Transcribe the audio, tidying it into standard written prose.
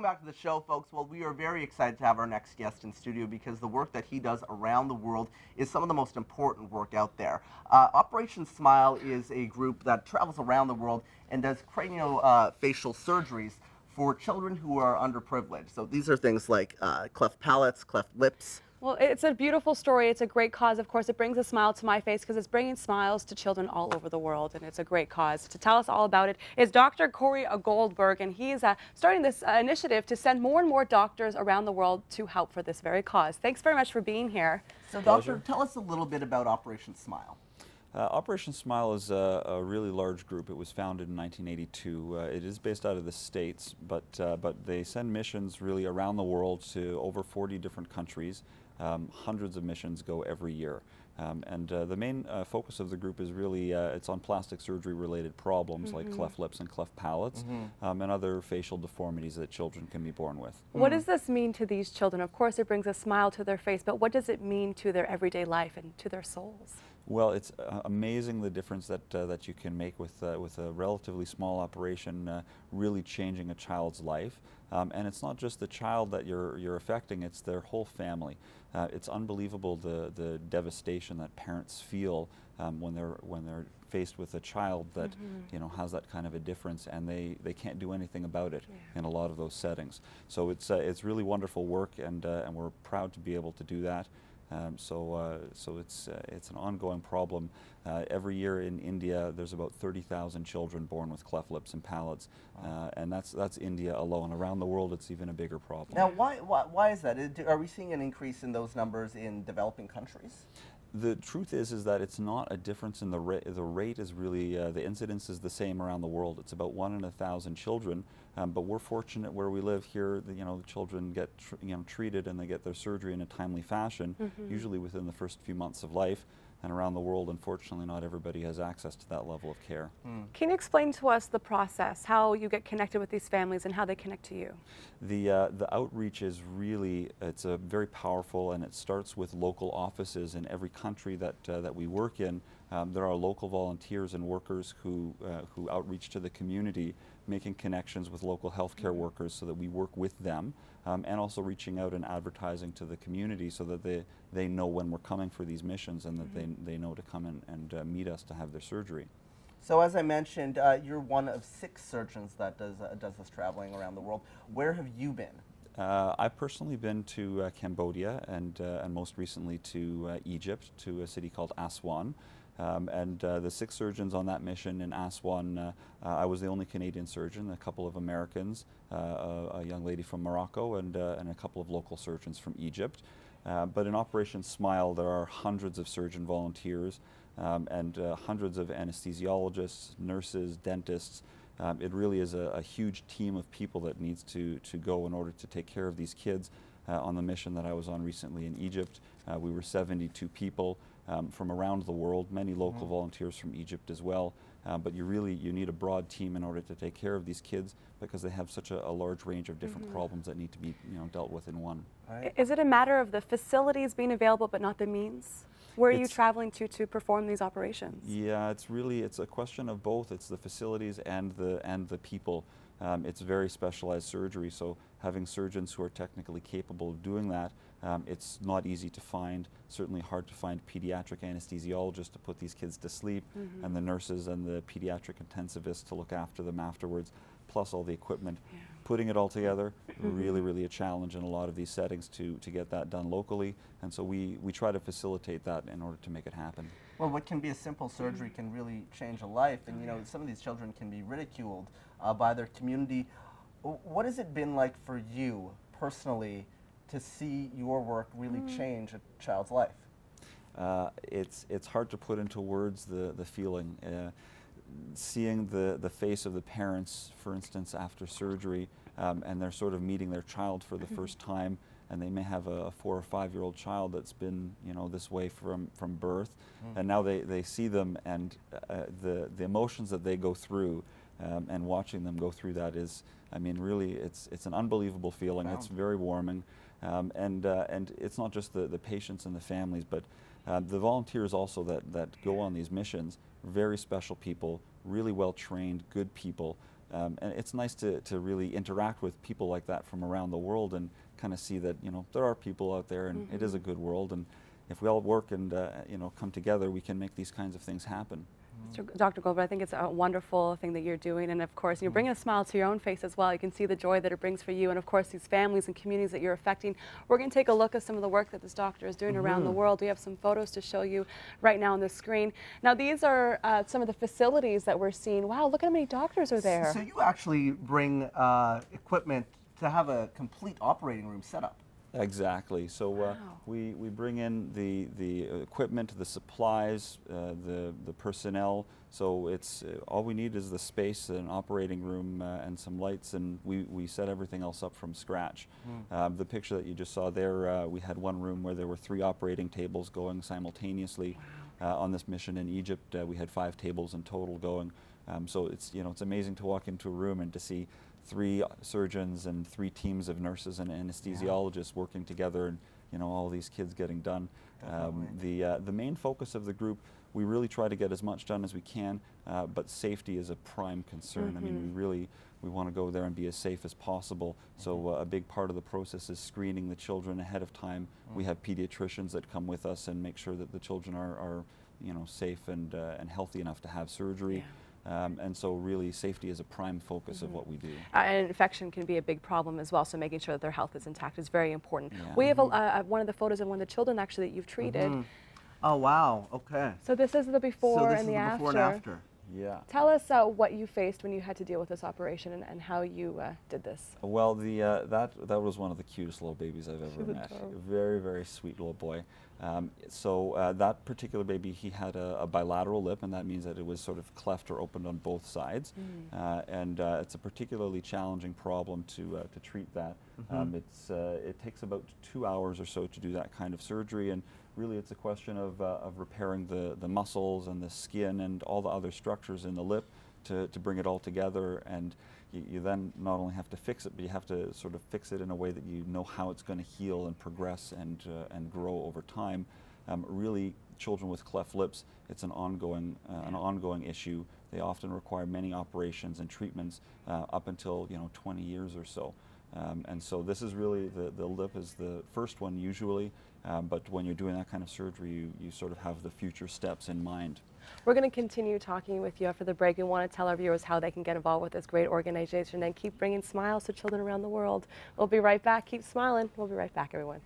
welcome back to the show, folks. Well, we are very excited to have our next guest in studio because the work that he does around the world is some of the most important work out there. Operation Smile is a group that travels around the world and does craniofacial surgeries for children who are underprivileged. So these are things like cleft palates, cleft lips. Well, it's a beautiful story. It's a great cause. Of course, it brings a smile to my face because it's bringing smiles to children all over the world, and it's a great cause. To tell us all about it is Dr. Cory Goldberg, and he's starting this initiative to send more and more doctors around the world to help for this very cause. Thanks very much for being here. So, Doctor, tell us a little bit about Operation Smile. Operation Smile is a really large group. It was founded in 1982. It is based out of the States, but they send missions really around the world to over 40 different countries. Hundreds of missions go every year. The main focus of the group is really, it's on plastic surgery related problems like cleft lips and cleft palates and other facial deformities that children can be born with. What does this mean to these children? Of course, it brings a smile to their face, but what does it mean to their everyday life and to their souls? Well, it's amazing the difference that you can make with a relatively small operation, really changing a child's life. And it's not just the child that you're affecting; it's their whole family. It's unbelievable the devastation that parents feel when they're faced with a child that has that kind of a difference, and they can't do anything about it in a lot of those settings. So it's really wonderful work, and we're proud to be able to do that. So it's an ongoing problem. Every year in India, there's about 30,000 children born with cleft lips and palates, and that's India alone. Around the world, it's even a bigger problem. Now, why is that? Are we seeing an increase in those numbers in developing countries? The truth is that it's not a difference in the rate. The rate is really, the incidence is the same around the world. It's about 1 in 1,000 children, but we're fortunate where we live here. The children get treated and they get their surgery in a timely fashion, usually within the first few months of life. And around the world, unfortunately, not everybody has access to that level of care. Can you explain to us the process, how you get connected with these families and how they connect to you? The outreach is really, it's a very powerful, and it starts with local offices in every country that we work in. There are local volunteers and workers who outreach to the community, making connections with local healthcare workers so that we work with them, and also reaching out and advertising to the community so that they know when we're coming for these missions, and that they know to come and meet us to have their surgery. So as I mentioned, you're one of 6 surgeons that does this traveling around the world. Where have you been? I've personally been to Cambodia and most recently to Egypt, to a city called Aswan. The 6 surgeons on that mission in Aswan, I was the only Canadian surgeon, a couple of Americans, a young lady from Morocco, and a couple of local surgeons from Egypt. But in Operation Smile, there are hundreds of surgeon volunteers and hundreds of anesthesiologists, nurses, dentists. It really is a huge team of people that needs to go in order to take care of these kids. On the mission that I was on recently in Egypt, we were 72 people from around the world, many local volunteers from Egypt as well. But you need a broad team in order to take care of these kids because they have such a large range of different problems that need to be dealt with in one. Right. Is it a matter of the facilities being available but not the means? Where are you traveling to perform these operations? Yeah, it's a question of both. It's the facilities and the people. It's very specialized surgery, so having surgeons who are technically capable of doing that, it's not easy to find, certainly hard to find pediatric anesthesiologists to put these kids to sleep, and the nurses and the pediatric intensivists to look after them afterwards, plus all the equipment. Putting it all together, really a challenge in a lot of these settings to get that done locally, and so we try to facilitate that in order to make it happen. Well, what can be a simple surgery can really change a life, and some of these children can be ridiculed by their community. What has it been like for you personally to see your work really change a child's life? It's hard to put into words the feeling. Seeing the face of the parents, for instance, after surgery, and they're sort of meeting their child for the first time, and they may have a 4 or 5-year-old child that's been this way from birth, and now they see them, and the emotions that they go through, and watching them go through that is, I mean, really, it's an unbelievable feeling. It's very warming, and it's not just the patients and the families, but the volunteers also that go on these missions. Very special people, really well trained, good people, And it's nice to really interact with people like that from around the world and kind of see that, you know, there are people out there and it is a good world. And if we all work and, you know, come together, we can make these kinds of things happen. Dr. Goldberg, I think it's a wonderful thing that you're doing, and of course you're bringing a smile to your own face as well. You can see the joy that it brings for you, and of course these families and communities that you're affecting. We're going to take a look at some of the work that this doctor is doing around the world. We have some photos to show you right now on the screen. Now these are some of the facilities that we're seeing. Wow, look at how many doctors are there. So you actually bring equipment to have a complete operating room set up. Exactly. So we bring in the equipment, the supplies, the personnel. So it's all we need is the space, an operating room, and some lights, and we set everything else up from scratch. The picture that you just saw there, we had one room where there were 3 operating tables going simultaneously. On this mission in Egypt, we had 5 tables in total going. So it's, you know, it's amazing to walk into a room and to see 3 surgeons and 3 teams of nurses and anesthesiologists working together, and, you know, all these kids getting done. The main focus of the group, we really try to get as much done as we can, but safety is a prime concern. I mean, we want to go there and be as safe as possible. So a big part of the process is screening the children ahead of time. We have pediatricians that come with us and make sure that the children are you know, safe and healthy enough to have surgery. And so really safety is a prime focus of what we do. And infection can be a big problem as well, so making sure that their health is intact is very important. We have one of the photos of one of the children actually that you've treated. Oh wow, okay. So this is the before and the after. Before and after. Yeah. Tell us what you faced when you had to deal with this operation and how you did this. Well, that was one of the cutest little babies I've ever met. A very, very sweet little boy. So that particular baby, he had a bilateral lip, and that means that it was sort of cleft or opened on both sides. And it's a particularly challenging problem to treat that. It takes about 2 hours or so to do that kind of surgery, and really it's a question of repairing the muscles and the skin and all the other structures in the lip to bring it all together. And you then not only have to fix it, but you have to sort of fix it in a way that you know how it's going to heal and progress and grow over time. Really, children with cleft lips, it's an ongoing issue. They often require many operations and treatments up until, you know, 20 years or so. And so this is really, the lip is the first one usually, but when you're doing that kind of surgery, you sort of have the future steps in mind. We're going to continue talking with you after the break. We want to tell our viewers how they can get involved with this great organization and keep bringing smiles to children around the world. We'll be right back. Keep smiling. We'll be right back, everyone.